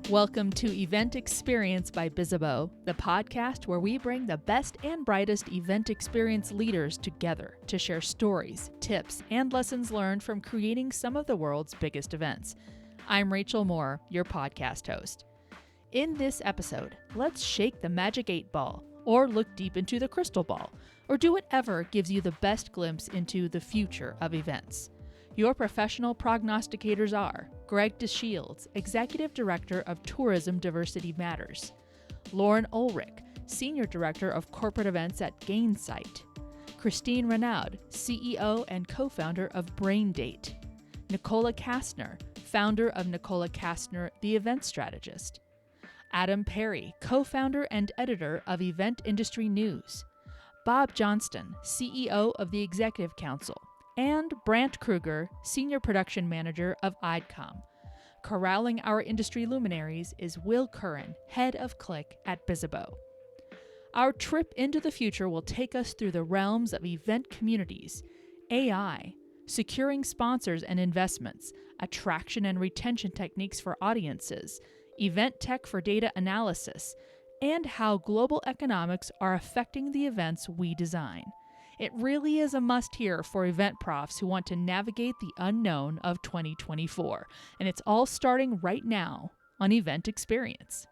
Welcome to Event Experience by Bizzabo, the podcast where we bring the best and brightest event experience leaders together to share stories, tips, and lessons learned from creating some of the world's biggest events. I'm Rachel Moore, your podcast host. In this episode, let's shake the magic 8-ball, or look deep into the crystal ball, or do whatever gives you the best glimpse into the future of events. Your professional prognosticators are Greg DeShields, Executive Director of Tourism Diversity Matters; Lauren Olerich, Senior Director of Corporate Events at Gainsight; Christine Renaud, CEO and co-founder of Braindate; Nicola Kastner, founder of Nicola Kastner, the Event Strategist; Adam Parry, co-founder and editor of Event Industry News; Bob Johnston, CEO of the Executive Council; and Brandt Krueger, Senior Production Manager of EideCom. Corralling our industry luminaries is Will Curran, Head of Klik at Bizzabo. Our trip into the future will take us through the realms of event communities, AI, securing sponsors and investments, attraction and retention techniques for audiences, event tech for data analysis, and how global economics are affecting the events we design. It really is a must-hear for event profs who want to navigate the unknown of 2024, and it's all starting right now on Event Experience.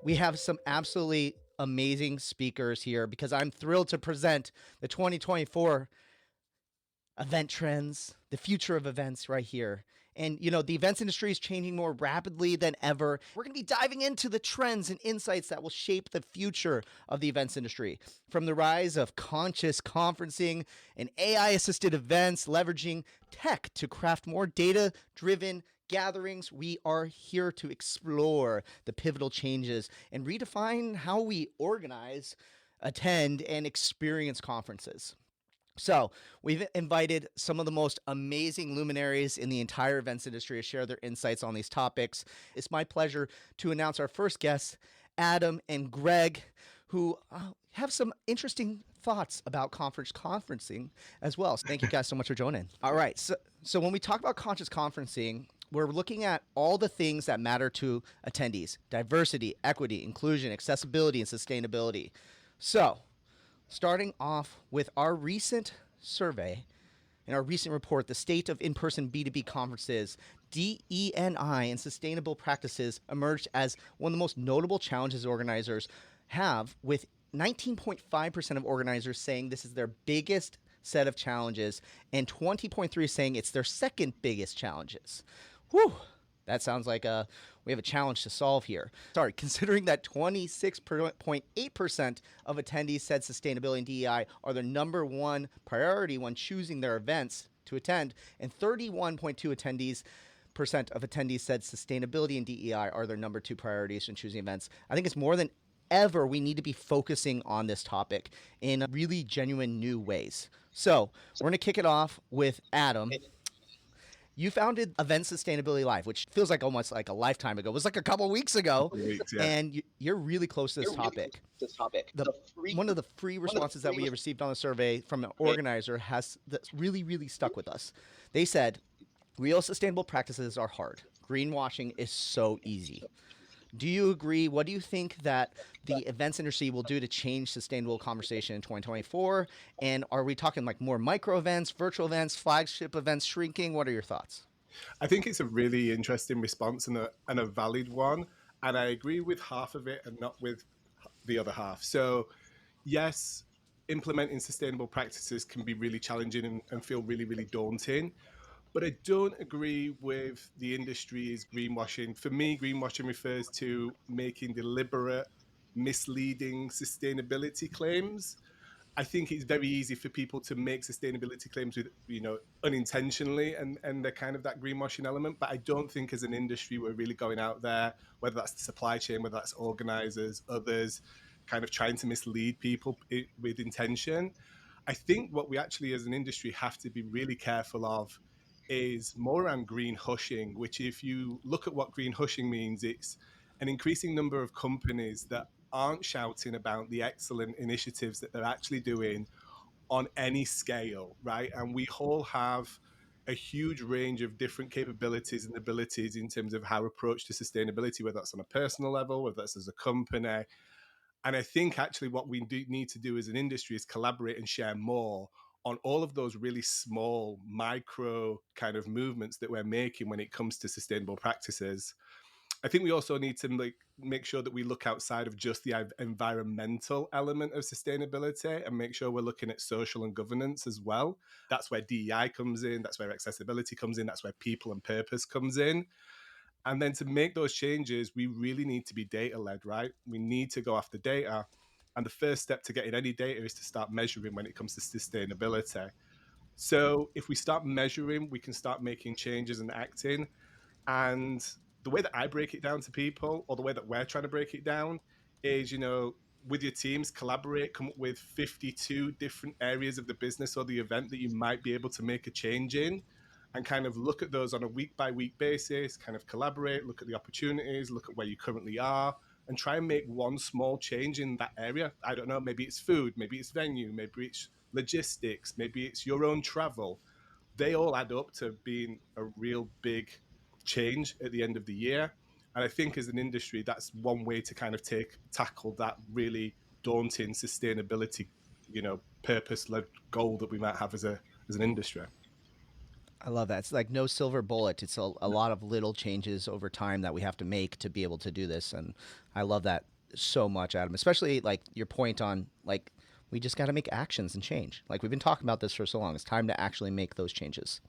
We have some absolutely amazing speakers here because I'm thrilled to present the 2024 event trends, the future of events right here. And, you know, the events industry is changing more rapidly than ever. We're going to be diving into the trends and insights that will shape the future of the events industry. From the rise of conscious conferencing and AI-assisted events, leveraging tech to craft more data-driven gatherings, we are here to explore the pivotal changes and redefine how we organize, attend, and experience conferences. So we've invited some of the most amazing luminaries in the entire events industry to share their insights on these topics. It's my pleasure to announce our first guests, Adam and Greg, who have some interesting thoughts about conferencing as well. So thank you guys so much for joining. All right. So when we talk about conscious conferencing, we're looking at all the things that matter to attendees: diversity, equity, inclusion, accessibility, and sustainability. So starting off with our recent survey and our recent report, the State of In-Person B2B Conferences, DE&I and Sustainable Practices emerged as one of the most notable challenges organizers have, with 19.5% of organizers saying this is their biggest set of challenges and 20.3% saying it's their second biggest challenges. Whew. That sounds like we have a challenge to solve here. Sorry, considering that 26.8% of attendees said sustainability and DEI are their number one priority when choosing their events to attend, and 31.2% of attendees said sustainability and DEI are their number two priorities when choosing events. I think it's more than ever we need to be focusing on this topic in really genuine new ways. So we're going to kick it off with Adam. You founded Event Sustainability Live, which feels like almost like a lifetime ago. It was like a couple weeks ago, and you're really close to this topic. One of the free responses that we received on the survey from an organizer that's really, really stuck with us. They said, real sustainable practices are hard. Greenwashing is so easy. Do you agree? What do you think that the events industry will do to change sustainable conversation in 2024? And are we talking like more micro events, virtual events, flagship events shrinking? What are your thoughts? I think it's a really interesting response and a valid one. And I agree with half of it and not with the other half. So yes, implementing sustainable practices can be really challenging and feel really, really daunting. But I don't agree with the industry's greenwashing. For me, greenwashing refers to making deliberate, misleading sustainability claims. I think it's very easy for people to make sustainability claims with, unintentionally, and they're kind of that greenwashing element. But I don't think as an industry we're really going out there, whether that's the supply chain, whether that's organizers, others, kind of trying to mislead people with intention. I think what we actually as an industry have to be really careful of is more around green hushing, which if you look at what green hushing means, it's an increasing number of companies that aren't shouting about the excellent initiatives that they're actually doing on any scale, right? And we all have a huge range of different capabilities and abilities in terms of how approach to sustainability, whether that's on a personal level, whether that's as a company. And I think actually what we do need to do as an industry is collaborate and share more on all of those really small micro kind of movements that we're making when it comes to sustainable practices. I think we also need to make sure that we look outside of just the environmental element of sustainability and make sure we're looking at social and governance as well. That's where DEI comes in. That's where accessibility comes in. That's where people and purpose comes in. And then to make those changes, we really need to be data-led, right? We need to go after data. And the first step to getting any data is to start measuring when it comes to sustainability. So if we start measuring, we can start making changes and acting. And the way that I break it down to people, or the way that we're trying to break it down, is, with your teams, collaborate, come up with 52 different areas of the business or the event that you might be able to make a change in, and kind of look at those on a week by week basis, kind of collaborate, look at the opportunities, look at where you currently are, and try and make one small change in that area. I don't know, maybe it's food, maybe it's venue, maybe it's logistics, maybe it's your own travel. They all add up to being a real big change at the end of the year. And I think as an industry, that's one way to kind of tackle that really daunting sustainability, purpose-led goal that we might have as an industry. I love that. It's like no silver bullet. It's a lot of little changes over time that we have to make to be able to do this. And I love that so much, Adam, especially like your point on like, we just got to make actions and change. Like we've been talking about this for so long. It's time to actually make those changes.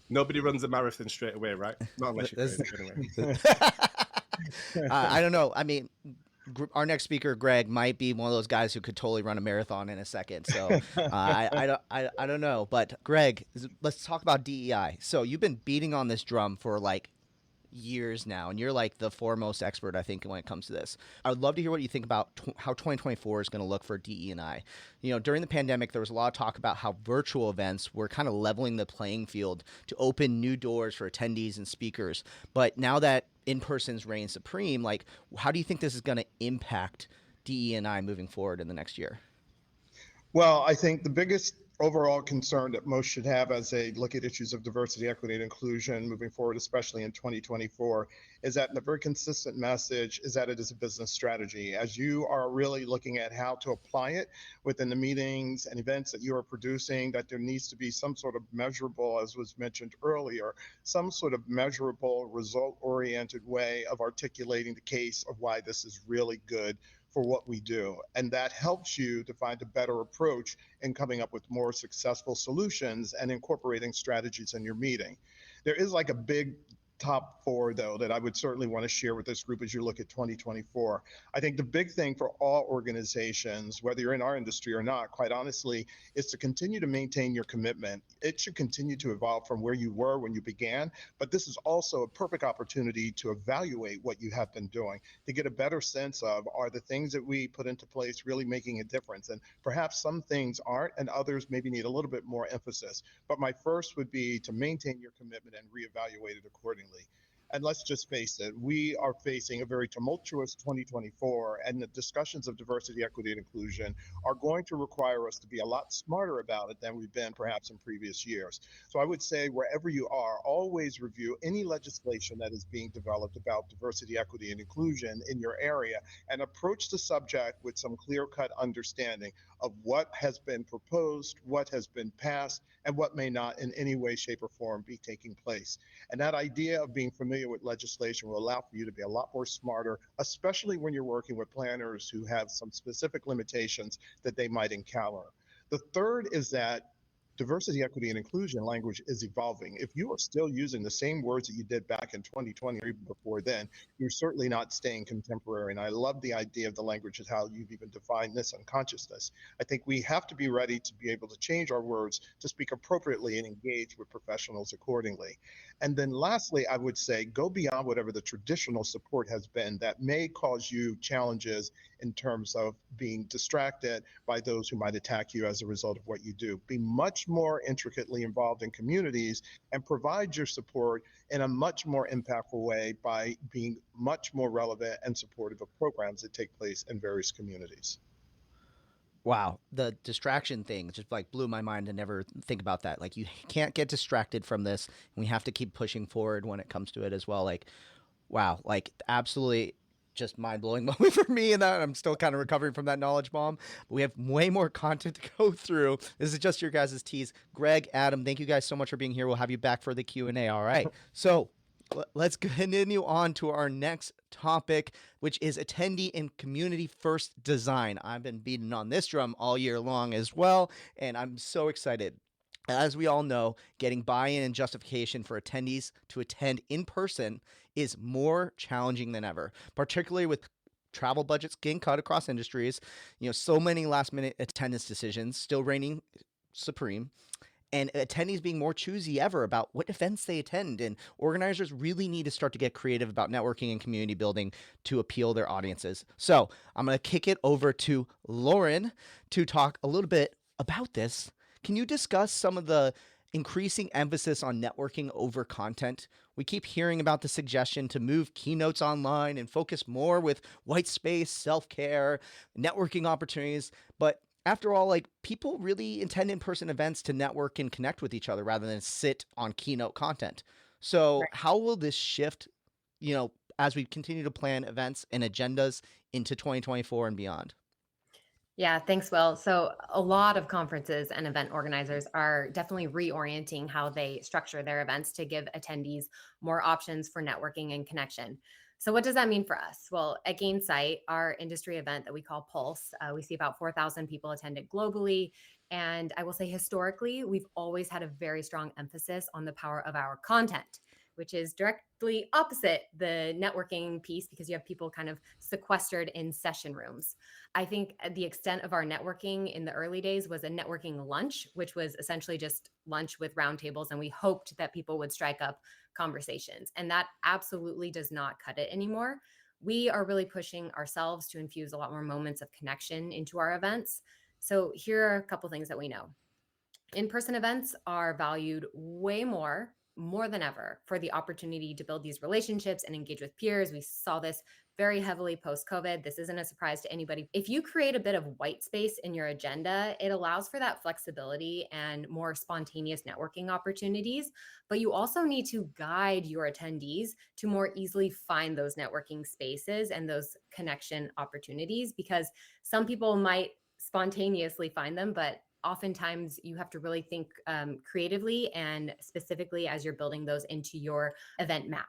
Nobody runs a marathon straight away, right? Not unless you're anyway. I don't know. I mean, our next speaker, Greg, might be one of those guys who could totally run a marathon in a second. So I don't know. But Greg, let's talk about DEI. So you've been beating on this drum for like years now, and you're like the foremost expert, I think, when it comes to this. I would love to hear what you think about how 2024 is going to look for DE&I. During the pandemic, there was a lot of talk about how virtual events were kind of leveling the playing field to open new doors for attendees and speakers. But now that in-person's reign supreme, like, how do you think this is going to impact DE&I moving forward in the next year? Well, I think the biggest overall concern that most should have as they look at issues of diversity, equity, and inclusion moving forward, especially in 2024, is that the very consistent message is that it is a business strategy. As you are really looking at how to apply it within the meetings and events that you are producing, that there needs to be some sort of measurable, as was mentioned earlier, some sort of measurable, result-oriented way of articulating the case of why this is really good for what we do. And that helps you to find a better approach in coming up with more successful solutions and incorporating strategies in your meeting. There is like a big top four, though, that I would certainly want to share with this group as you look at 2024. I think the big thing for all organizations, whether you're in our industry or not, quite honestly, is to continue to maintain your commitment. It should continue to evolve from where you were when you began, but this is also a perfect opportunity to evaluate what you have been doing, to get a better sense of, are the things that we put into place really making a difference? And perhaps some things aren't, and others maybe need a little bit more emphasis. But my first would be to maintain your commitment and reevaluate it accordingly. And let's just face it, we are facing a very tumultuous 2024, and the discussions of diversity, equity, and inclusion are going to require us to be a lot smarter about it than we've been perhaps in previous years. So I would say wherever you are, always review any legislation that is being developed about diversity, equity, and inclusion in your area, and approach the subject with some clear-cut understanding of what has been proposed, what has been passed, and what may not in any way, shape, or form be taking place. And that idea of being familiar with legislation will allow for you to be a lot more smarter, especially when you're working with planners who have some specific limitations that they might encounter. The third is that diversity, equity, and inclusion language is evolving. If you are still using the same words that you did back in 2020 or even before then, you're certainly not staying contemporary. And I love the idea of the language and how you've even defined this on consciousness. I think we have to be ready to be able to change our words to speak appropriately and engage with professionals accordingly. And then lastly, I would say go beyond whatever the traditional support has been that may cause you challenges in terms of being distracted by those who might attack you as a result of what you do. Be much more intricately involved in communities and provide your support in a much more impactful way by being much more relevant and supportive of programs that take place in various communities. Wow, the distraction thing just like blew my mind to never think about that. Like you can't get distracted from this. And we have to keep pushing forward when it comes to it as well. Like, wow, like absolutely just mind blowing moment for me. And that I'm still kind of recovering from that knowledge bomb. But we have way more content to go through. This is just your guys' tease. Greg, Adam, thank you guys so much for being here. We'll have you back for the Q&A. All right. So let's continue on to our next topic, which is attendee and community first design. I've been beating on this drum all year long as well, and I'm so excited. As we all know, getting buy-in and justification for attendees to attend in person is more challenging than ever, particularly with travel budgets getting cut across industries, so many last-minute attendance decisions still reigning supreme, and attendees being more choosy ever about what events they attend. And organizers really need to start to get creative about networking and community building to appeal their audiences. So I'm going to kick it over to Lauren to talk a little bit about this. Can you discuss some of the increasing emphasis on networking over content? We keep hearing about the suggestion to move keynotes online and focus more with white space, self-care, networking opportunities. But after all, like people really attend in-person events to network and connect with each other rather than sit on keynote content. So Right. how will this shift, as we continue to plan events and agendas into 2024 and beyond? Yeah, thanks, Will. So a lot of conferences and event organizers are definitely reorienting how they structure their events to give attendees more options for networking and connection. So what does that mean for us? Well, at Gainsight, our industry event that we call Pulse, we see about 4,000 people attend it globally. And I will say historically, we've always had a very strong emphasis on the power of our content, which is directly opposite the networking piece because you have people kind of sequestered in session rooms. I think the extent of our networking in the early days was a networking lunch, which was essentially just lunch with roundtables. And we hoped that people would strike up conversations. And that absolutely does not cut it anymore. We are really pushing ourselves to infuse a lot more moments of connection into our events. So here are a couple things that we know. In-person events are valued way more than ever for the opportunity to build these relationships and engage with peers. We saw this very heavily post-COVID. This isn't a surprise to anybody. If you create a bit of white space in your agenda, it allows for that flexibility and more spontaneous networking opportunities. But you also need to guide your attendees to more easily find those networking spaces and those connection opportunities, because some people might spontaneously find them, but oftentimes you have to really think creatively and specifically as you're building those into your event map.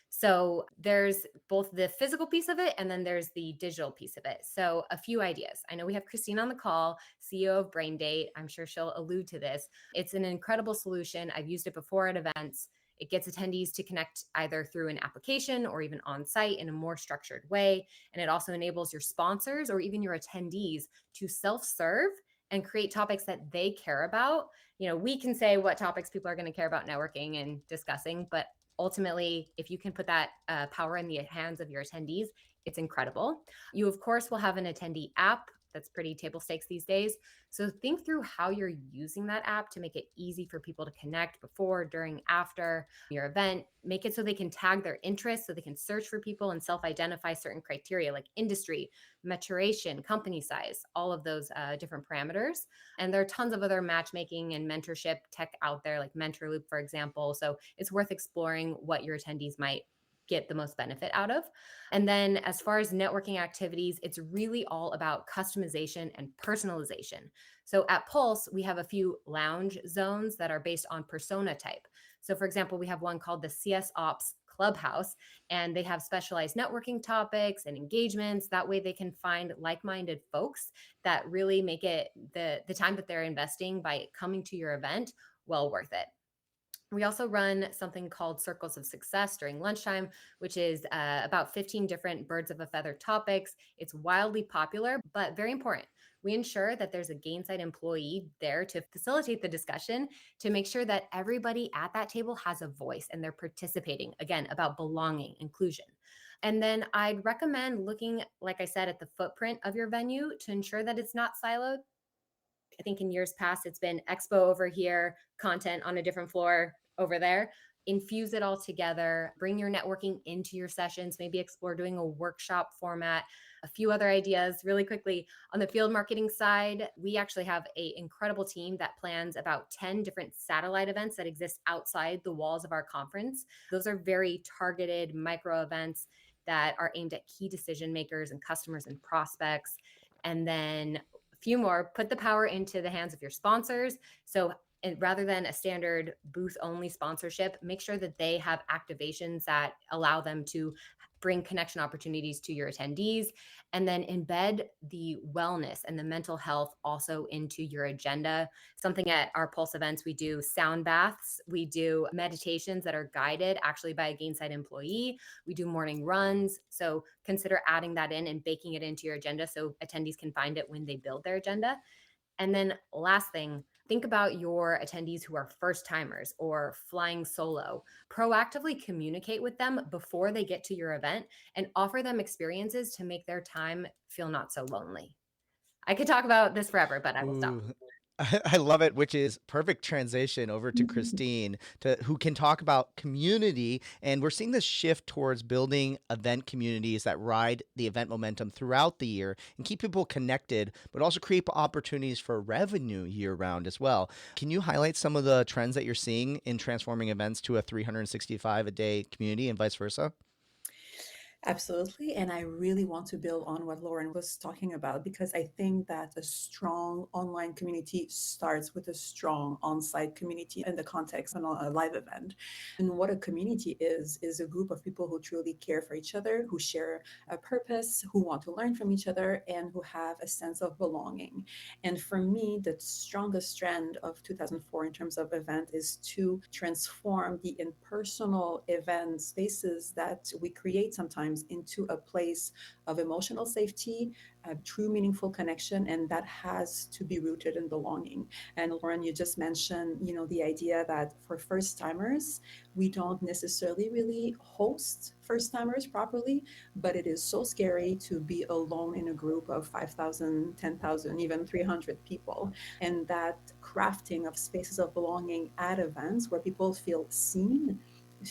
So there's both the physical piece of it and then there's the digital piece of it. So a few ideas. I know we have Christine on the call, CEO of Braindate. I'm sure she'll allude to this. It's an incredible solution. I've used it before at events. It gets attendees to connect either through an application or even on site in a more structured way. And it also enables your sponsors or even your attendees to self-serve and create topics that they care about. We can say what topics people are going to care about networking and discussing, but ultimately, if you can put that power in the hands of your attendees, it's incredible. You, of course, will have an attendee app. That's pretty table stakes these days. So think through how you're using that app to make it easy for people to connect before, during, after your event. Make it so they can tag their interests, so they can search for people and self-identify certain criteria like industry, maturation, company size, all of those different parameters. And there are tons of other matchmaking and mentorship tech out there, like Mentorloop, for example. So it's worth exploring what your attendees might get the most benefit out of. And then as far as networking activities, it's really all about customization and personalization. So at Pulse, we have a few lounge zones that are based on persona type. So for example, we have one called the CS Ops Clubhouse, and they have specialized networking topics and engagements. That way they can find like-minded folks that really make it the time that they're investing by coming to your event well worth it. We also run something called Circles of Success during lunchtime, which is about 15 different birds of a feather topics. It's wildly popular, but very important. We ensure that there's a Gainsight employee there to facilitate the discussion, to make sure that everybody at that table has a voice and they're participating, again, about belonging, inclusion. And then I'd recommend looking, like I said, at the footprint of your venue to ensure that it's not siloed. I think in years past, it's been expo over here, content on a different floor over there. infuse it all together, bring your networking into your sessions, maybe explore doing a workshop format. A few other ideas really quickly. On the field marketing side, we actually have an incredible team that plans about 10 different satellite events that exist outside the walls of our conference. Those are very targeted micro events that are aimed at key decision makers and customers and prospects. And then a few more, put the power into the hands of your sponsors. So rather than a standard booth only sponsorship, make sure that they have activations that allow them to bring connection opportunities to your attendees, and then embed the wellness and the mental health also into your agenda. Something at our Pulse events, we do sound baths, we do meditations that are guided actually by a Gainsight employee, we do morning runs. So consider adding that in and baking it into your agenda so attendees can find it when they build their agenda. And then last thing, think about your attendees who are first timers or flying solo. Proactively communicate with them before they get to your event and offer them experiences to make their time feel not so lonely. I could talk about this forever, but I will stop. Ooh, I love it, which is perfect transition over to Christine, who can talk about community. And we're seeing this shift towards building event communities that ride the event momentum throughout the year and keep people connected, but also create opportunities for revenue year round as well. Can you highlight some of the trends that you're seeing in transforming events to a 365 a day community and vice versa? Absolutely. And I really want to build on what Lauren was talking about, because I think that a strong online community starts with a strong on-site community in the context of a live event. And what a community is a group of people who truly care for each other, who share a purpose, who want to learn from each other, and who have a sense of belonging. And for me, the strongest trend of 2004 in terms of event is to transform the impersonal event spaces that we create sometimes into a place of emotional safety, true meaningful connection, and that has to be rooted in belonging. And Lauren, you just mentioned, the idea that for first timers, we don't necessarily really host first timers properly, but it is so scary to be alone in a group of 5,000, 10,000, even 300 people. And that crafting of spaces of belonging at events where people feel seen,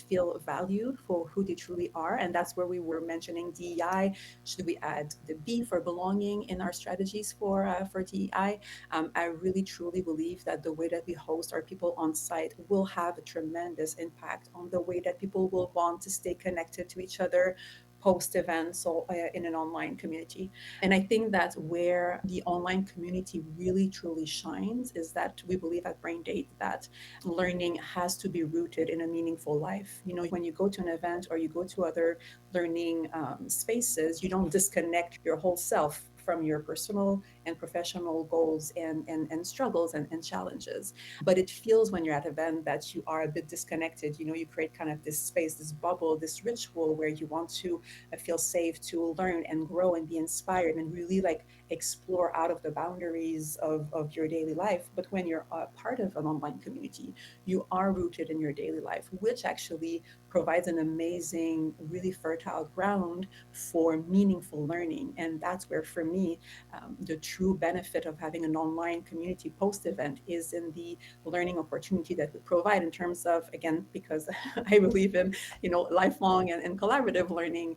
feel valued for who they truly are. And that's where we were mentioning DEI. Should we add the B for belonging in our strategies for DEI? I really truly believe that the way that we host our people on site will have a tremendous impact on the way that people will want to stay connected to each other post events or in an online community. And I think that where the online community really truly shines is that we believe at Braindate that learning has to be rooted in a meaningful life. When you go to an event or you go to other learning spaces, you don't disconnect your whole self from your personal and professional goals and struggles and challenges. But it feels when you're at an event that you are a bit disconnected. You create kind of this space, this bubble, this ritual where you want to feel safe to learn and grow and be inspired and really explore out of the boundaries of your daily life. But when you're a part of an online community, you are rooted in your daily life, which actually provides an amazing, really fertile ground for meaningful learning. And that's where, for me, the true benefit of having an online community post-event is in the learning opportunity that we provide in terms of, again, because I believe in, lifelong and collaborative learning,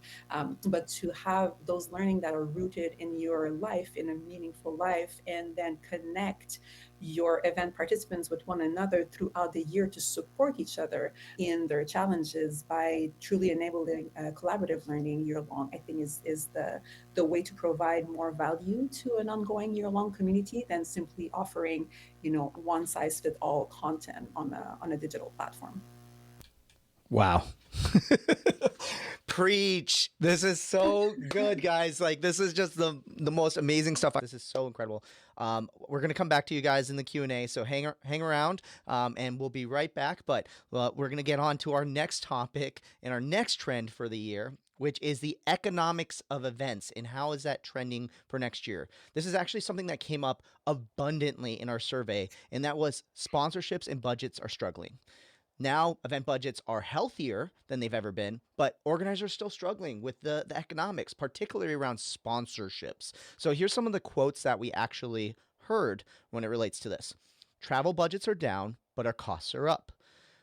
but to have those learning that are rooted in your life, in a meaningful life, and then connect your event participants with one another throughout the year to support each other in their challenges by truly enabling collaborative learning year long, I think is the way to provide more value to an ongoing year-long community than simply offering, one size fits all content on a digital platform. Wow. Preach. This is so good, guys. This is just the most amazing stuff. This is so incredible. We're going to come back to you guys in the Q&A, so hang around, and we'll be right back. But we're going to get on to our next topic and our next trend for the year, which is the economics of events and how is that trending for next year. This is actually something that came up abundantly in our survey, and that was sponsorships and budgets are struggling. Now, event budgets are healthier than they've ever been, but organizers are still struggling with the economics, particularly around sponsorships. So here's some of the quotes that we actually heard when it relates to this. Travel budgets are down, but our costs are up.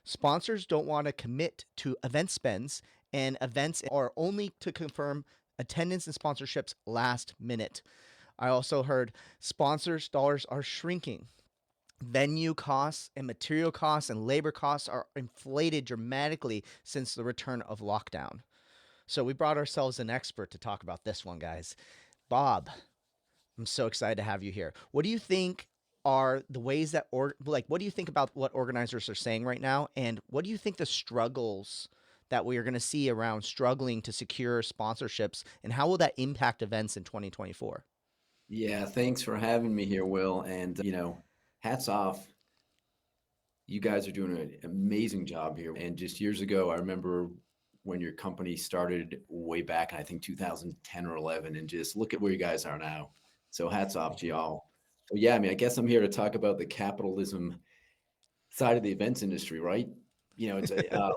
Sponsors don't want to commit to event spends, and events are only to confirm attendance and sponsorships last minute. I also heard sponsors' dollars are shrinking. Venue costs and material costs and labor costs are inflated dramatically since the return of lockdown. So we brought ourselves an expert to talk about this one, guys. Bob, I'm so excited to have you here. What do you think are the ways that, what do you think about what organizers are saying right now? And what do you think the struggles that we are going to see around struggling to secure sponsorships, and how will that impact events in 2024? Yeah, thanks for having me here, Will. And, hats off. You guys are doing an amazing job here. And just years ago, I remember when your company started way back in, I think, 2010 or 11, and just look at where you guys are now. So hats off to y'all. So yeah, I guess I'm here to talk about the capitalism side of the events industry, right? It's a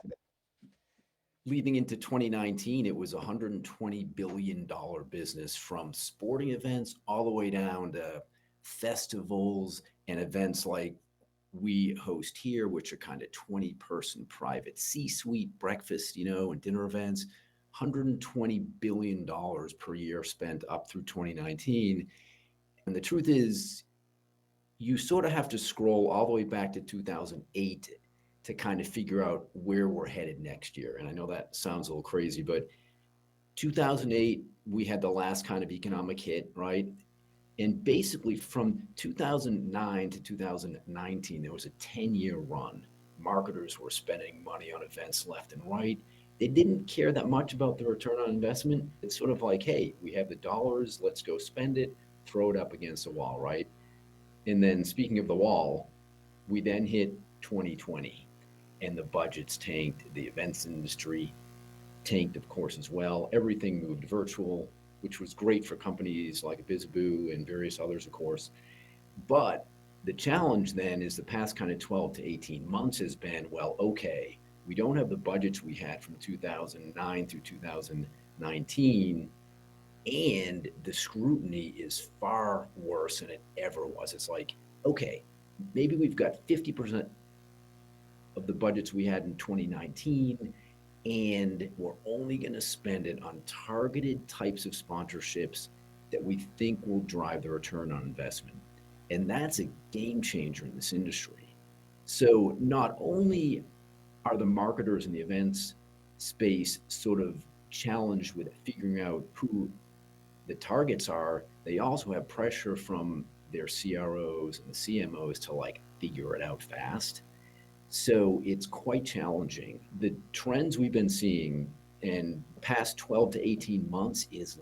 leading into 2019, it was a $120 billion business, from sporting events all the way down to festivals and events like we host here, which are kind of 20-person private C-suite breakfast, and dinner events. $120 billion per year spent up through 2019. And the truth is, you sort of have to scroll all the way back to 2008 to kind of figure out where we're headed next year. And I know that sounds a little crazy, but 2008, we had the last kind of economic hit, right? And basically from 2009 to 2019, there was a 10-year run. Marketers were spending money on events left and right. They didn't care that much about the return on investment. It's sort of like, hey, we have the dollars, let's go spend it, throw it up against the wall, right? And then speaking of the wall, we then hit 2020 and the budgets tanked. The events industry tanked, of course, as well. Everything moved virtual, which was great for companies like Bizzabo and various others, of course. But the challenge then is the past kind of 12 to 18 months has been, well, okay, we don't have the budgets we had from 2009 through 2019, and the scrutiny is far worse than it ever was. It's like, okay, maybe we've got 50% of the budgets we had in 2019, and we're only going to spend it on targeted types of sponsorships that we think will drive the return on investment. And that's a game changer in this industry. So not only are the marketers in the events space sort of challenged with figuring out who the targets are, they also have pressure from their CROs and the CMOs to figure it out fast. So it's quite challenging. The trends we've been seeing in the past 12 to 18 months is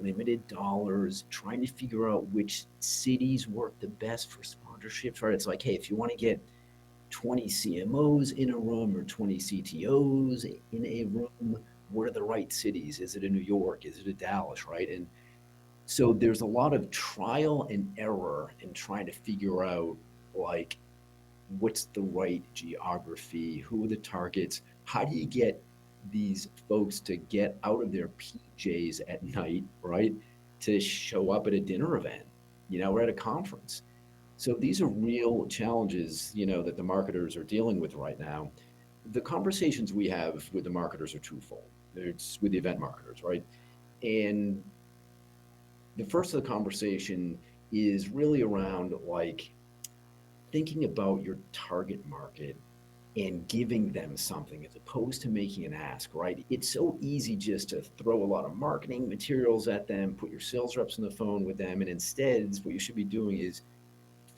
limited dollars, trying to figure out which cities work the best for sponsorships, right? It's like, hey, if you want to get 20 CMOs in a room or 20 CTOs in a room, what are the right cities? Is it a New York? Is it a Dallas, right? And so there's a lot of trial and error in trying to figure out what's the right geography, who are the targets, how do you get these folks to get out of their PJs at night, right, to show up at a dinner event, or at a conference. So these are real challenges, that the marketers are dealing with right now. The conversations we have with the marketers are twofold. It's with the event marketers, right? And the first of the conversation is really around thinking about your target market and giving them something as opposed to making an ask, right? It's so easy just to throw a lot of marketing materials at them, put your sales reps on the phone with them, and instead what you should be doing is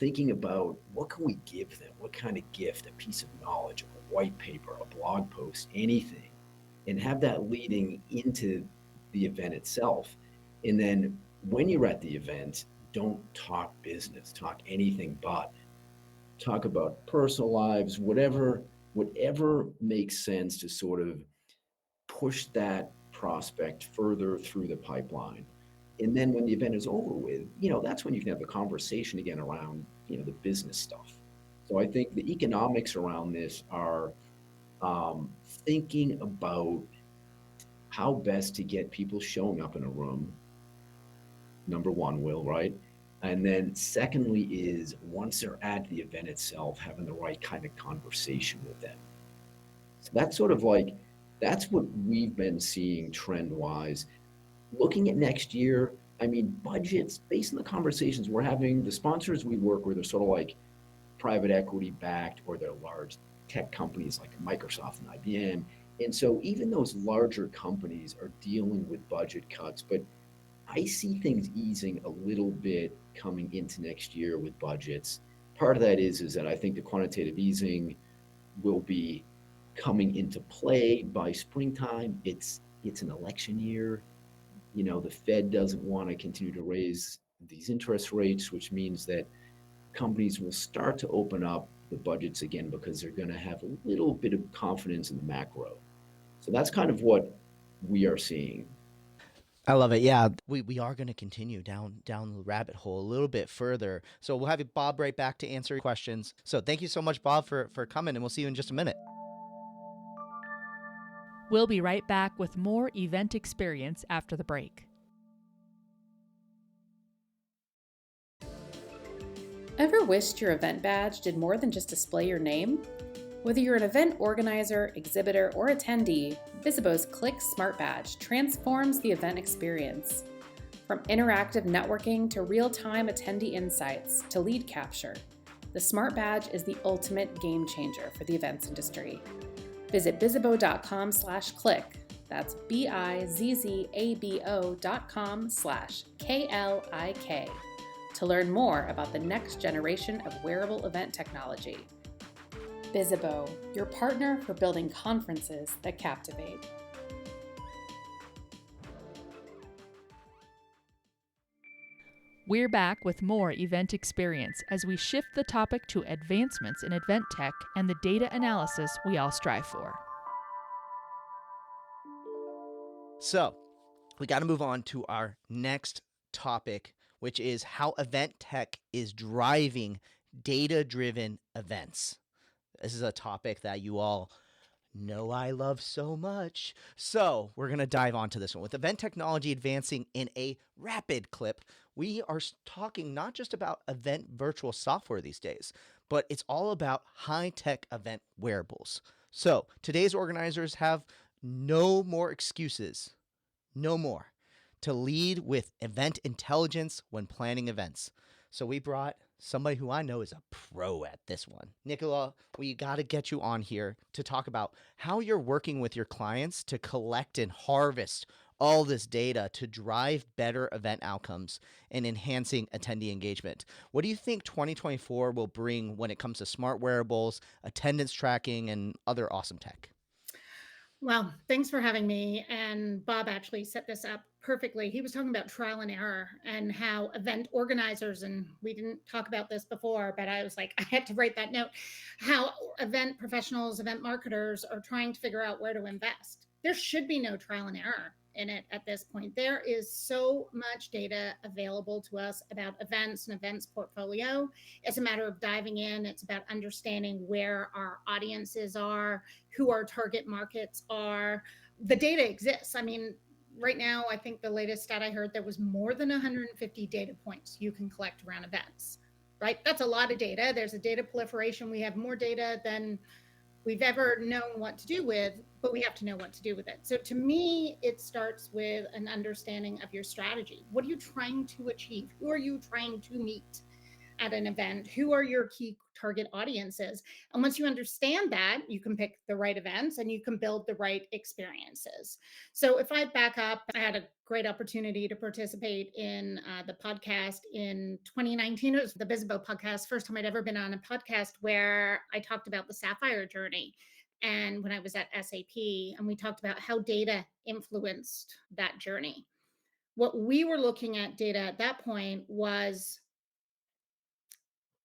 thinking about what can we give them? What kind of gift, a piece of knowledge, a white paper, a blog post, anything, and have that leading into the event itself. And then when you're at the event, don't talk business, talk anything but. Talk about personal lives, whatever makes sense to sort of push that prospect further through the pipeline. And then when the event is over with, that's when you can have a conversation again around, the business stuff. So I think the economics around this are thinking about how best to get people showing up in a room. Number one, Will, right? And then secondly is once they're at the event itself, having the right kind of conversation with them. So that's sort of like, that's what we've been seeing trend wise. Looking at next year, I mean, budgets, based on the conversations we're having, the sponsors we work with are sort of like private equity backed, or they're large tech companies like Microsoft and IBM. And so even those larger companies are dealing with budget cuts, but I see things easing a little bit coming into next year with budgets. Part of that is that I think the quantitative easing will be coming into play by springtime. It's an election year. You know, the Fed doesn't want to continue to raise these interest rates, which means that companies will start to open up the budgets again because they're going to have a little bit of confidence in the macro. So that's kind of what we are seeing. I love it. Yeah, we are going to continue down the rabbit hole a little bit further. So we'll have Bob right back to answer your questions. So thank you so much, Bob, for coming, and we'll see you in just a minute. We'll be right back with more event experience after the break. Ever wished your event badge did more than just display your name? Whether you're an event organizer, exhibitor, or attendee, Bizzabo's Klik Smart Badge transforms the event experience. From interactive networking to real-time attendee insights to lead capture, the Smart Badge is the ultimate game changer for the events industry. Visit bizzabo.com/klik. That's bizzabo.com/KLIK to learn more about the next generation of wearable event technology. Bizzabo, your partner for building conferences that captivate. We're back with more event experience as we shift the topic to advancements in event tech and the data analysis we all strive for. So we got to move on to our next topic, which is how event tech is driving data-driven events. This is a topic that you all know I love so much. So we're going to dive onto this one. With event technology advancing in a rapid clip, we are talking not just about event virtual software these days, but it's all about high-tech event wearables. So today's organizers have no more excuses, no more, to lead with event intelligence when planning events. So we brought somebody who I know is a pro at this one. Nicola, we got to get you on here to talk about how you're working with your clients to collect and harvest all this data to drive better event outcomes and enhancing attendee engagement. What do you think 2024 will bring when it comes to smart wearables, attendance tracking, and other awesome tech? Well, thanks for having me. And Bob actually set this up perfectly. He was talking about trial and error and how event organizers, and we didn't talk about this before, but I was like, I had to write that note, how event professionals, event marketers are trying to figure out where to invest. There should be no trial and error in it at this point. There is so much data available to us about events and events portfolio. It's a matter of diving in. It's about understanding where our audiences are, who our target markets are. The data exists. I mean, right now, I think the latest stat I heard, there was more than 150 data points you can collect around events, right? That's a lot of data. There's a data proliferation. We have more data than we've ever known what to do with, but we have to know what to do with it. So to me, it starts with an understanding of your strategy. What are you trying to achieve? Who are you trying to meet at an event? Who are your key target audiences? And once you understand that, you can pick the right events and you can build the right experiences. So if I back up, I had a great opportunity to participate in the podcast in 2019. It was the Bizzabo podcast, first time I'd ever been on a podcast where I talked about the Sapphire journey. And when I was at SAP, and we talked about how data influenced that journey. What we were looking at data at that point was,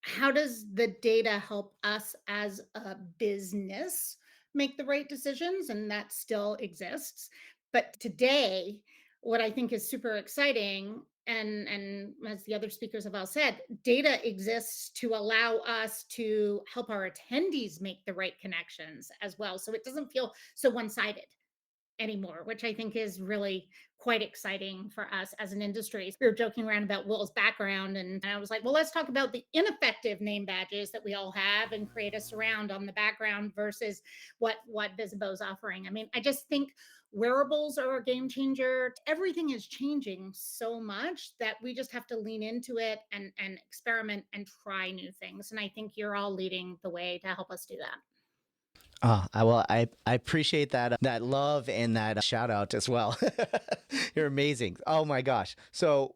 how does the data help us as a business make the right decisions? And that still exists. But today, what I think is super exciting, and as the other speakers have all said, data exists to allow us to help our attendees make the right connections as well. So it doesn't feel so one-sided. anymore, which I think is really quite exciting for us as an industry. We were joking around about Will's background, and I was like, well, let's talk about the ineffective name badges that we all have and create a surround on the background versus what Bizzabo's offering. I mean, I just think wearables are a game changer. Everything is changing so much that we just have to lean into it and experiment and try new things. And I think you're all leading the way to help us do that. I appreciate that love and that shout out as well. You're amazing. Oh my gosh. So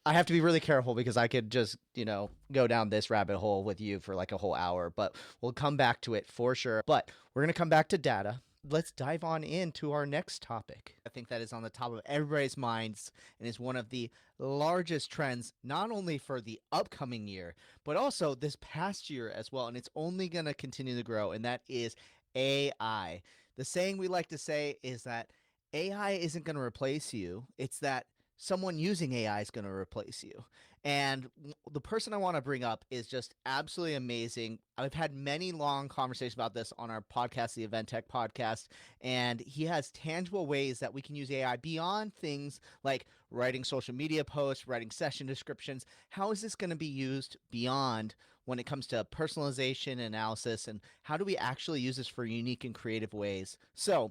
I have to be really careful because I could just, go down this rabbit hole with you for like a whole hour, but we'll come back to it for sure. But we're going to come back to data. Let's dive on into our next topic. I think that is on the top of everybody's minds and is one of the largest trends, not only for the upcoming year, but also this past year as well. And it's only going to continue to grow. And that is AI. The saying we like to say is that AI isn't going to replace you. It's that someone using AI is going to replace you. And the person I want to bring up is just absolutely amazing. I've had many long conversations about this on our podcast, the Event Tech podcast, and he has tangible ways that we can use AI beyond things like writing social media posts, writing session descriptions. How is this going to be used beyond when it comes to personalization analysis, and how do we actually use this for unique and creative ways? So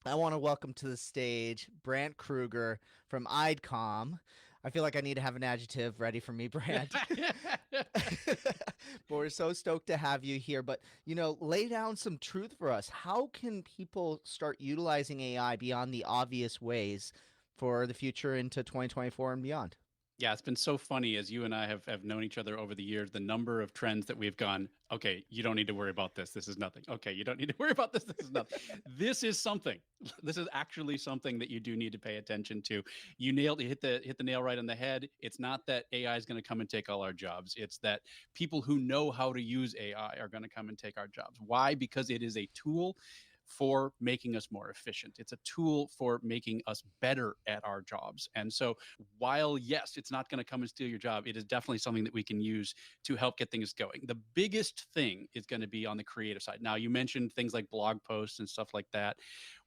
I want to welcome to the stage Brandt Krueger from EideCom. I feel like I need to have an adjective ready for me, Brandt. But we're so stoked to have you here. But, lay down some truth for us. How can people start utilizing AI beyond the obvious ways for the future into 2024 and beyond? Yeah, it's been so funny as you and I have known each other over the years, the number of trends that we've gone, okay, you don't need to worry about this. This is nothing. Okay, you don't need to worry about this. This is nothing. This is something. This is actually something that you do need to pay attention to. You hit the nail right on the head. It's not that AI is going to come and take all our jobs. It's that people who know how to use AI are going to come and take our jobs. Why? Because it is a tool for making us more efficient. It's a tool for making us better at our jobs. And so while, yes, it's not going to come and steal your job, it is definitely something that we can use to help get things going. The biggest thing is going to be on the creative side. Now, you mentioned things like blog posts and stuff like that.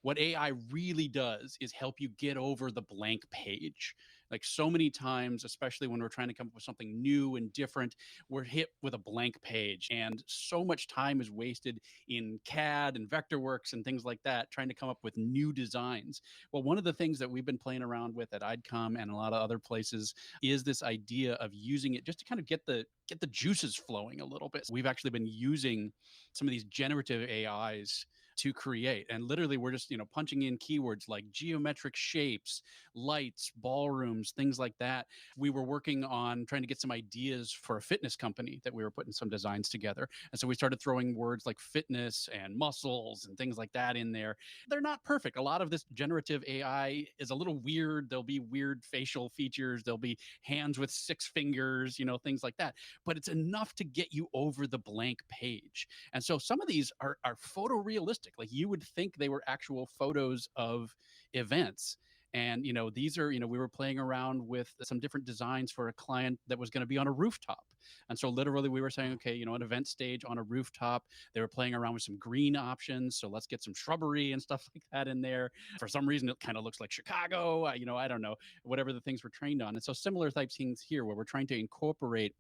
What AI really does is help you get over the blank page. Like so many times, especially when we're trying to come up with something new and different, we're hit with a blank page. And so much time is wasted in CAD and Vectorworks and things like that, trying to come up with new designs. Well, one of the things that we've been playing around with at EideCom and a lot of other places is this idea of using it just to kind of get the juices flowing a little bit. We've actually been using some of these generative AIs to create. And literally we're just, punching in keywords like geometric shapes, lights, ballrooms, things like that. We were working on trying to get some ideas for a fitness company that we were putting some designs together. And so we started throwing words like fitness and muscles and things like that in there. They're not perfect. A lot of this generative AI is a little weird. There'll be weird facial features. There'll be hands with 6 fingers, things like that. But it's enough to get you over the blank page. And so some of these are photorealistic. Like you would think they were actual photos of events. And, these are, we were playing around with some different designs for a client that was going to be on a rooftop. And so literally we were saying, okay, an event stage on a rooftop. They were playing around with some green options. So let's get some shrubbery and stuff like that in there. For some reason, it kind of looks like Chicago, I don't know, whatever the things we're trained on. And so similar type things here where we're trying to incorporate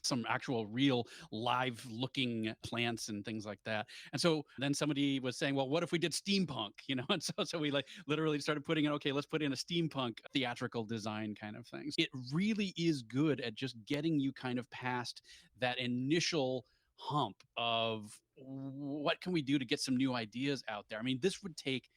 some actual real live looking plants and things like that. And so then somebody was saying, well, what if we did steampunk, and so we literally started putting in, okay, let's put in a steampunk theatrical design kind of things. It really is good at just getting you kind of past that initial hump of what can we do to get some new ideas out there. I mean, this would take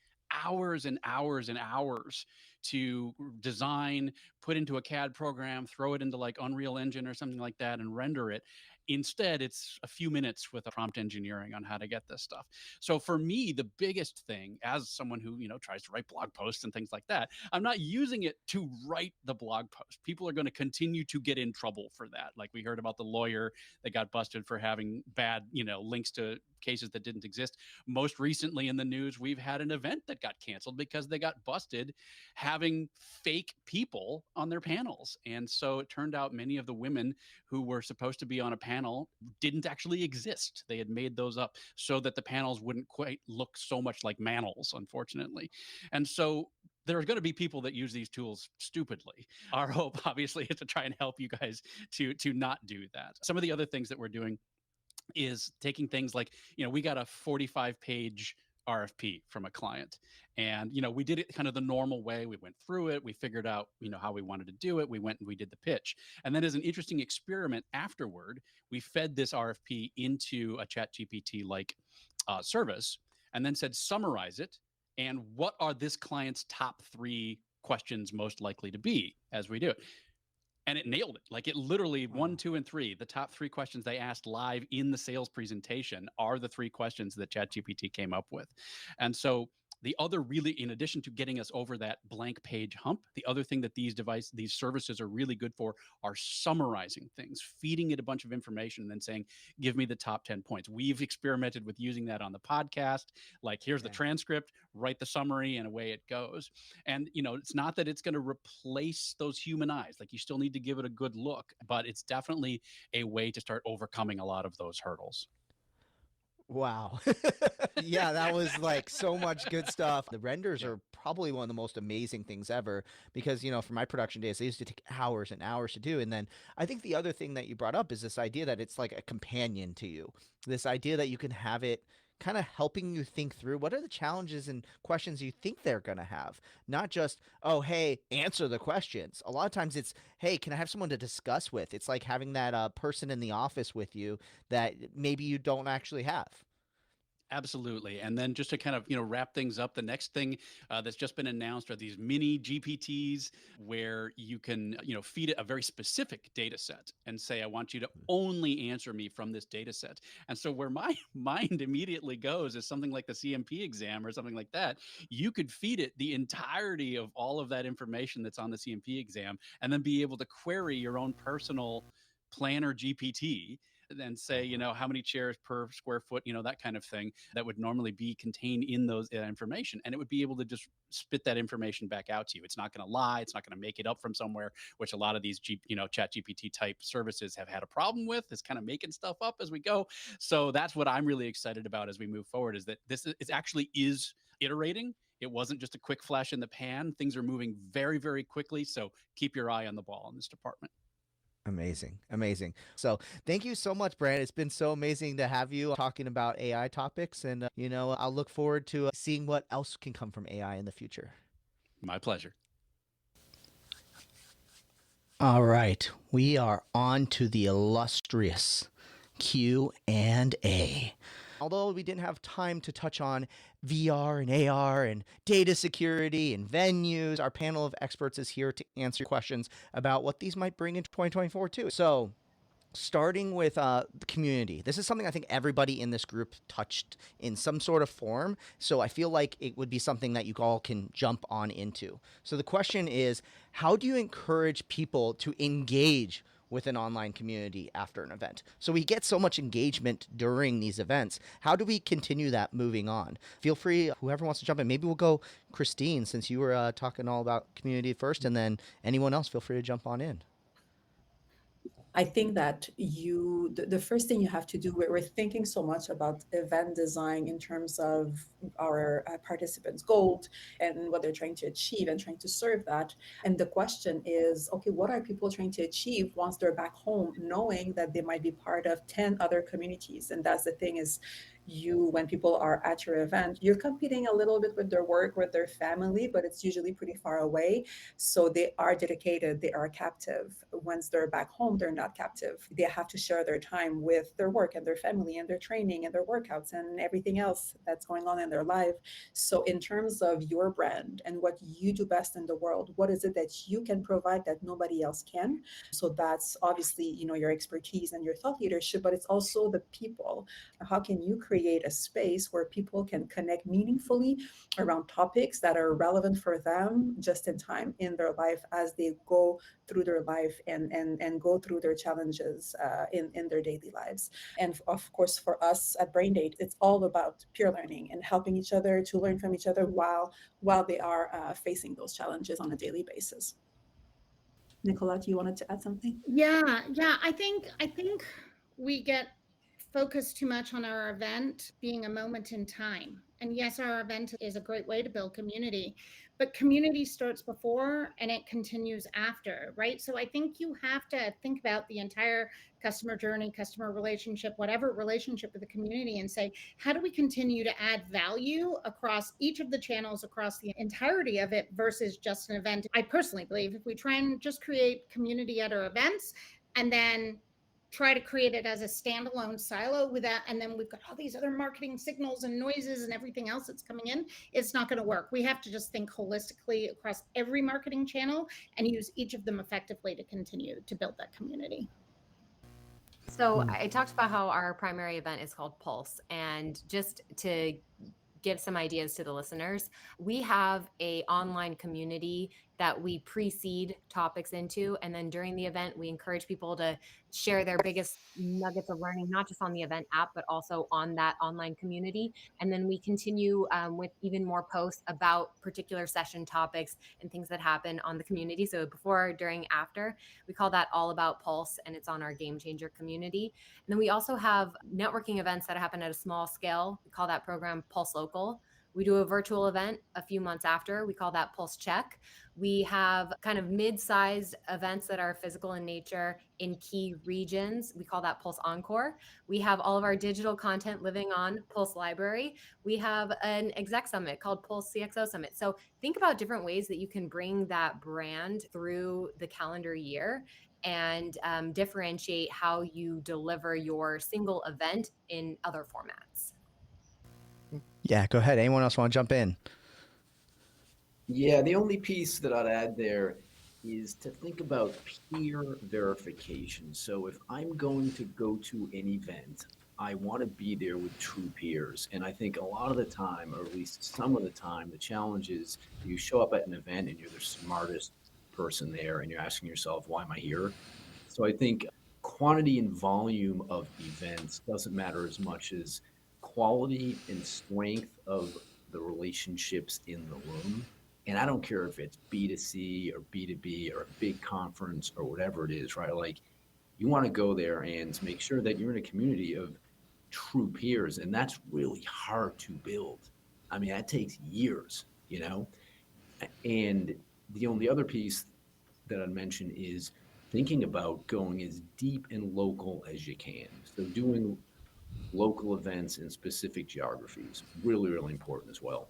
hours and hours and hours to design, put into a CAD program, throw it into like Unreal Engine or something like that and render it. Instead, it's a few minutes with a prompt engineering on how to get this stuff. So for me, the biggest thing as someone who, tries to write blog posts and things like that, I'm not using it to write the blog post. People are going to continue to get in trouble for that. Like we heard about the lawyer that got busted for having bad, links to cases that didn't exist. Most recently in the news, we've had an event that got canceled because they got busted having fake people on their panels. And so it turned out many of the women who were supposed to be on a panel didn't actually exist. They had made those up so that the panels wouldn't quite look so much like manels, unfortunately. And so there's going to be people that use these tools stupidly. Our hope, obviously, is to try and help you guys to not do that. Some of the other things that we're doing is taking things like, we got a 45-page RFP from a client, and we did it kind of the normal way. We went through it, we figured out how we wanted to do it, we went and we did the pitch, and then as an interesting experiment afterward, we fed this RFP into a ChatGPT like service, and then said summarize it, and what are this client's top 3 questions most likely to be as we do it. And it nailed it. Like, it literally, 1, 2, and 3, the top 3 questions they asked live in the sales presentation are the 3 questions that ChatGPT came up with. And so the other, really, in addition to getting us over that blank page hump, the other thing that these services are really good for are summarizing things, feeding it a bunch of information, and then saying, give me the top 10 points. We've experimented with using that on the podcast. Like, here's the transcript, write the summary, and away it goes. And, it's not that it's going to replace those human eyes. Like, you still need to give it a good look, but it's definitely a way to start overcoming a lot of those hurdles. Wow. Yeah, that was like so much good stuff. The renders are probably one of the most amazing things ever because, for my production days, they used to take hours and hours to do. And then I think the other thing that you brought up is this idea that it's like a companion to you, this idea that you can have it kind of helping you think through what are the challenges and questions you think they're going to have. Not just, oh, hey, answer the questions. A lot of times it's, hey, can I have someone to discuss with? It's like having that person in the office with you that maybe you don't actually have. Absolutely. And then just to kind of, wrap things up, the next thing that's just been announced are these mini GPTs where you can, feed it a very specific data set and say, I want you to only answer me from this data set. And so where my mind immediately goes is something like the CMP exam or something like that. You could feed it the entirety of all of that information that's on the CMP exam and then be able to query your own personal planner GPT and say, how many chairs per square foot, that kind of thing that would normally be contained in those information. And it would be able to just spit that information back out to you. It's not going to lie. It's not going to make it up from somewhere, which a lot of these, ChatGPT type services have had a problem with, is kind of making stuff up as we go. So that's what I'm really excited about as we move forward, is that this is actually iterating. It wasn't just a quick flash in the pan. Things are moving very, very quickly. So keep your eye on the ball in this department. Amazing. So thank you so much, Brandt. It's been so amazing to have you talking about AI topics. And, I'll look forward to seeing what else can come from AI in the future. My pleasure. All right. We are on to the illustrious Q&A. Although we didn't have time to touch on VR and AR and data security and venues, our panel of experts is here to answer questions about what these might bring in 2024 too. So starting with the community. This is something I think everybody in this group touched in some sort of form. So I feel like it would be something that you all can jump on into. So the question is, how do you encourage people to engage with an online community after an event? So we get so much engagement during these events. How do we continue that moving on? Feel free, whoever wants to jump in. Maybe we'll go Christine, since you were talking all about community first, and then anyone else, feel free to jump on in. I think that the first thing you have to do, we're thinking so much about event design in terms of our participants' goals and what they're trying to achieve and trying to serve that. And the question is, okay, what are people trying to achieve once they're back home, knowing that they might be part of 10 other communities? And that's the thing is, when people are at your event, you're competing a little bit with their work, with their family, but it's usually pretty far away. So they are dedicated, they are captive. Once they're back home, they're not captive. They have to share their time with their work and their family and their training and their workouts and everything else that's going on in their life. So in terms of your brand and what you do best in the world, what is it that you can provide that nobody else can? So that's obviously, your expertise and your thought leadership, but it's also the people. How can you create create a space where people can connect meaningfully around topics that are relevant for them just in time in their life as they go through their life and go through their challenges in their daily lives. And of course, for us at Braindate, it's all about peer learning and helping each other to learn from each other while they are facing those challenges on a daily basis. Nicola, do you wanted to add something? Yeah, I think we get focused too much on our event being a moment in time. And yes, our event is a great way to build community, but community starts before and it continues after, right? So I think you have to think about the entire customer journey, customer relationship, whatever relationship with the community, and say, how do we continue to add value across each of the channels, across the entirety of it versus just an event? I personally believe if we try and just create community at our events and then try to create it as a standalone silo with that, and then we've got all these other marketing signals and noises and everything else that's coming in, it's not going to work. We have to just think holistically across every marketing channel and use each of them effectively to continue to build that community. So I talked about how our primary event is called Pulse, and just to give some ideas to the listeners, we have a online community that we pre-seed topics into, and then during the event we encourage people to share their biggest nuggets of learning, not just on the event app but also on that online community, and then we continue with even more posts about particular session topics and things that happen on the community. So before, during, after, we call that All About Pulse, and it's on our Game Changer community. And then we also have networking events that happen at a small scale. We call that program Pulse Local. We do a virtual event a few months after. We call that Pulse Check. We have kind of mid-sized events that are physical in nature in key regions. We call that Pulse Encore. We have all of our digital content living on Pulse Library. We have an exec summit called Pulse CXO Summit. So think about different ways that you can bring that brand through the calendar year and differentiate how you deliver your single event in other formats. Yeah, go ahead. Anyone else want to jump in? Yeah, the only piece that I'd add there is to think about peer verification. So if I'm going to go to an event, I want to be there with true peers. And I think a lot of the time, or at least some of the time, the challenge is you show up at an event and you're the smartest person there and you're asking yourself, why am I here? So I think quantity and volume of events doesn't matter as much as quality and strength of the relationships in the room. And I don't care if it's B2C or B2B or a big conference or whatever it is, right? Like, you want to go there and make sure that you're in a community of true peers. And that's really hard to build. I mean, that takes years, you know? And the only other piece that I'd mention is thinking about going as deep and local as you can. So doing local events in specific geographies, really, really important as well.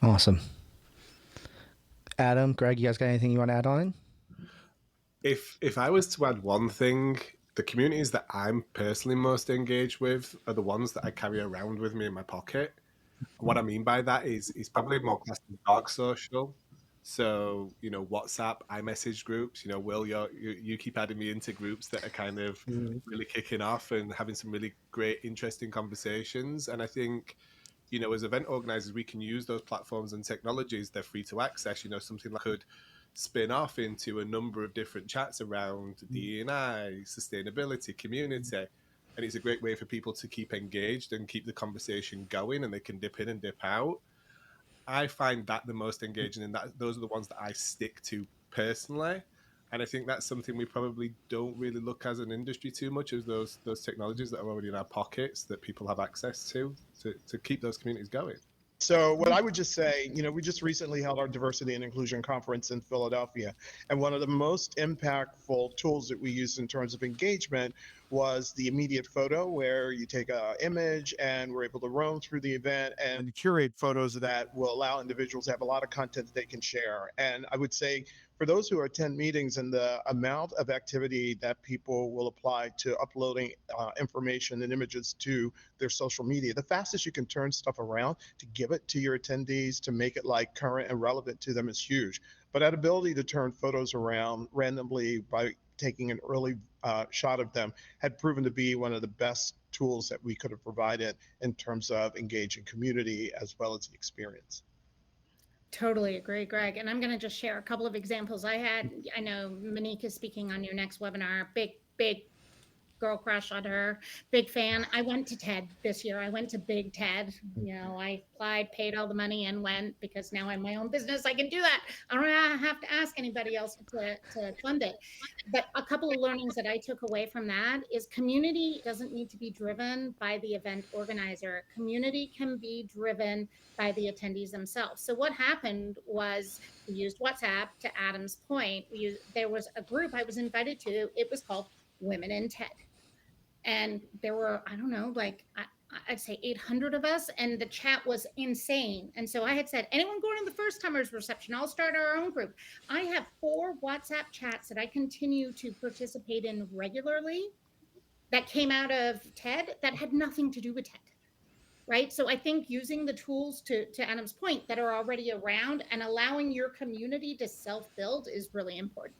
Awesome. Adam, Greg, you guys got anything you want to add on? If I was to add one thing, the communities that I'm personally most engaged with are the ones that I carry around with me in my pocket. What I mean by that is probably more classed as dark social. So, you know, WhatsApp, iMessage groups, you know, Will, you keep adding me into groups that are kind of really kicking off and having some really great, interesting conversations. And I think, you know, as event organizers, we can use those platforms and technologies. They're free to access, you know, something that could spin off into a number of different chats around D&I, sustainability, community. And it's a great way for people to keep engaged and keep the conversation going, and they can dip in and dip out. I find that the most engaging, and that those are the ones that I stick to personally. And I think that's something we probably don't really look as an industry too much, as those technologies that are already in our pockets that people have access to keep those communities going. So what I would just say, you know, we just recently held our diversity and inclusion conference in Philadelphia. And one of the most impactful tools that we used in terms of engagement was the immediate photo, where you take an image and we're able to roam through the event and curate photos that will allow individuals to have a lot of content that they can share. And I would say for those who attend meetings and the amount of activity that people will apply to uploading information and images to their social media, the fastest you can turn stuff around to give it to your attendees to make it like current and relevant to them is huge. But that ability to turn photos around randomly by taking an early shot of them had proven to be one of the best tools that we could have provided in terms of engaging community as well as the experience. Totally agree, Greg. And I'm going to just share a couple of examples I had. I know Monique is speaking on your next webinar. Big girl crush on her, big fan. I went to TED this year. I went to Big TED. I applied, paid all the money, and went, because now I'm my own business. I can do that. I don't have to ask anybody else to fund it. But a couple of learnings that I took away from that is community doesn't need to be driven by the event organizer. Community can be driven by the attendees themselves. So what happened was we used WhatsApp. To Adam's point, there was a group I was invited to. It was called Women in TED. And there were, I don't know, I'd say 800 of us, and the chat was insane. And so I had said, anyone going to the first timers reception, I'll start our own group. I have 4 WhatsApp chats that I continue to participate in regularly that came out of TED that had nothing to do with TED, right? So I think using the tools, to Adam's point, that are already around and allowing your community to self-build is really important.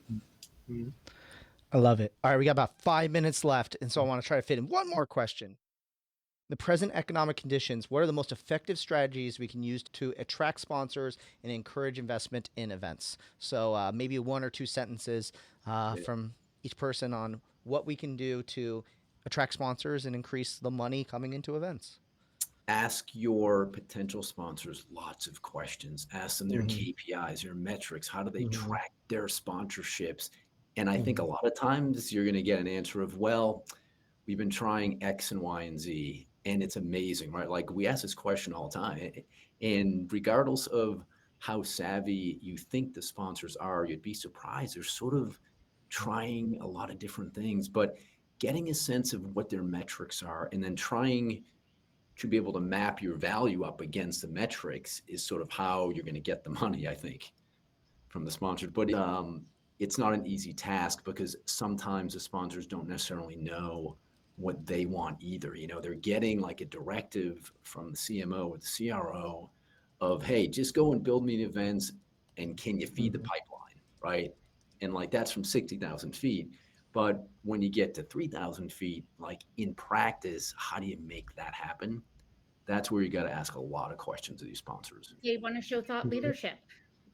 Mm-hmm. I love it. All right, we got about 5 minutes left, and so I want to try to fit in one more question. The present economic conditions, what are the most effective strategies we can use to attract sponsors and encourage investment in events? So maybe 1 or 2 sentences from each person on what we can do to attract sponsors and increase the money coming into events. Ask your potential sponsors lots of questions. Ask them their KPIs, their metrics. How do they track their sponsorships? And I think a lot of times you're going to get an answer of, well, we've been trying X and Y and Z, and it's amazing, right? Like, we ask this question all the time. And regardless of how savvy you think the sponsors are, you'd be surprised. They're sort of trying a lot of different things, but getting a sense of what their metrics are and then trying to be able to map your value up against the metrics is sort of how you're going to get the money, I think, from the sponsors. But it's not an easy task, because sometimes the sponsors don't necessarily know what they want either. They're getting like a directive from the CMO or the CRO of, hey, just go and build me events, and can you feed the pipeline, right? And like, that's from 60,000 feet. But when you get to 3,000 feet, like, in practice, how do you make that happen? That's where you got to ask a lot of questions of these sponsors. They want to show thought leadership.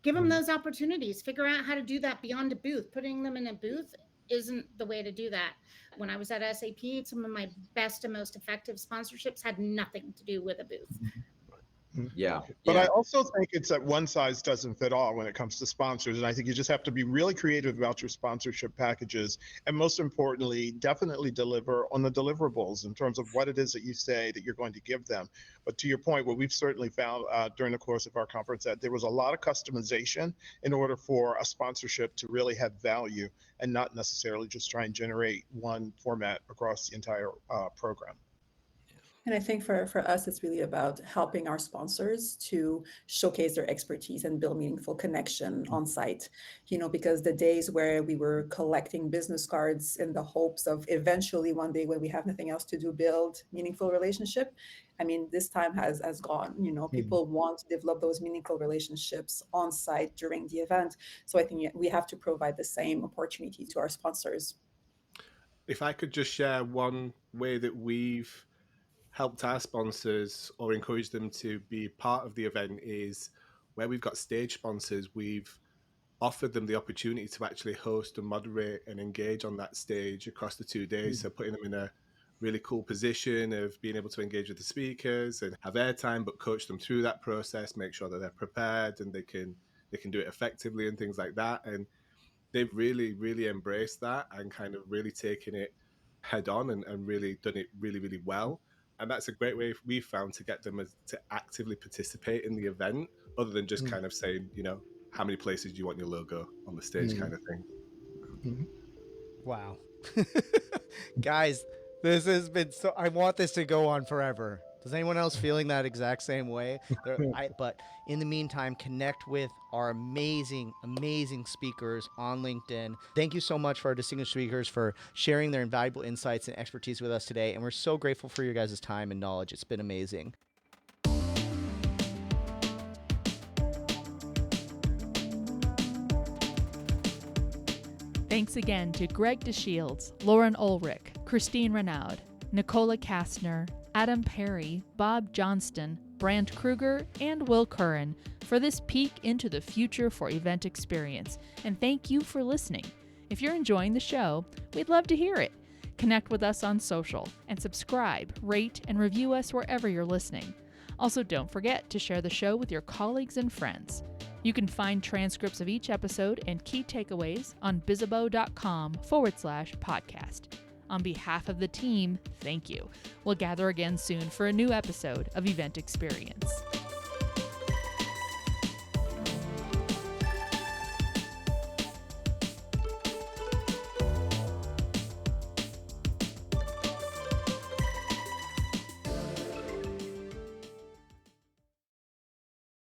Give them those opportunities. Figure out how to do that beyond a booth. Putting them in a booth isn't the way to do that. When I was at SAP, some of my best and most effective sponsorships had nothing to do with a booth. Yeah. But I also think it's that one size doesn't fit all when it comes to sponsors. And I think you just have to be really creative about your sponsorship packages. And most importantly, definitely deliver on the deliverables in terms of what it is that you say that you're going to give them. But to your point, what we've certainly found during the course of our conference, that there was a lot of customization in order for a sponsorship to really have value and not necessarily just try and generate one format across the entire program. And I think for us, it's really about helping our sponsors to showcase their expertise and build meaningful connection on site, because the days where we were collecting business cards in the hopes of eventually one day, when we have nothing else to do, build meaningful relationship. I mean, this time has gone. People want to develop those meaningful relationships on site during the event. So I think we have to provide the same opportunity to our sponsors. If I could just share one way that we've helped our sponsors or encourage them to be part of the event, is where we've got stage sponsors, we've offered them the opportunity to actually host and moderate and engage on that stage across the 2 days. So putting them in a really cool position of being able to engage with the speakers and have airtime, but coach them through that process, make sure that they're prepared and they can do it effectively and things like that. And they've really, really embraced that and kind of really taken it head on and really done it really, really well. And that's a great way we've found to get them to actively participate in the event, other than just kind of saying, how many places do you want your logo on the stage kind of thing. Wow. Guys, this has been so, I want this to go on forever. Does anyone else feeling that exact same way? But in the meantime, connect with our amazing, amazing speakers on LinkedIn. Thank you so much for our distinguished speakers for sharing their invaluable insights and expertise with us today. And we're so grateful for your guys' time and knowledge. It's been amazing. Thanks again to Greg DeShields, Lauren Olerich, Christine Renaud, Nicola Kastner, Adam Parry, Bob Johnston, Brandt Krueger, and Will Curran for this peek into the future for event experience. And thank you for listening. If you're enjoying the show, we'd love to hear it. Connect with us on social and subscribe, rate, and review us wherever you're listening. Also, don't forget to share the show with your colleagues and friends. You can find transcripts of each episode and key takeaways on bizzabo.com/podcast. On behalf of the team, thank you. We'll gather again soon for a new episode of Event Experience.